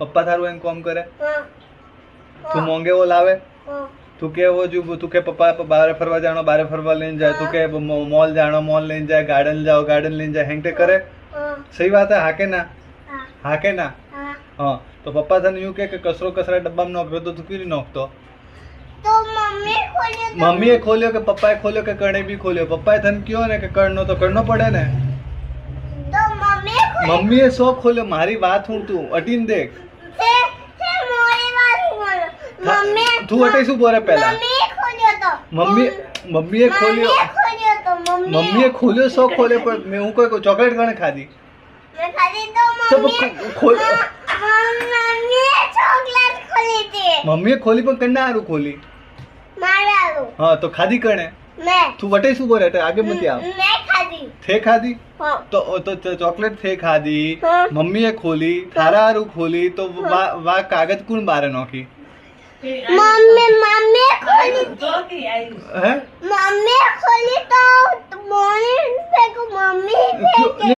પપ્પા થારું એમ કોમ કરે તું મોંઘે वो लावे તું કે वो जो તું કે પપ્પા બહાર ફરવા જાણો બહાર ફરવા લઈને જાય તું કે मॉल जानो मॉल લઈને જાય गार्डन લઈને જાય હેંગતે કરે सही बात है हाँ के ना हाँ तो पप्पा तने यूं के कचरो कचरा डब्बा में नोख तो तू क्यों नहीं नोखतो तो मम्मी ए खोलियो के पप्पा ए खोलियो के कणे भी खोलियो पप्पा ए तने क्यों ने के करनो तो करनो पड़े ने तो मम्मी ए शो खोलियो मारी बात हूं तू अटीन देख तू अटे शू बोले पहला मम्मी ए खोलियो मम्मी ए खोलियो शो खोले पर मैं हूं कोई चॉकलेट कणे खाधी मैं खाली तो मम्मी खोली पण कन्ना हारू खोली हाँ तो खाधी कणे तू वटे शू बोले आगे मत आओ थे खाधी तो चॉकलेट थे खाधी मम्मी ए खोली थारा हारू खोली तो वा कागज कौन बारे नोखी मम्मी खोली हैं मम्मी खोली तो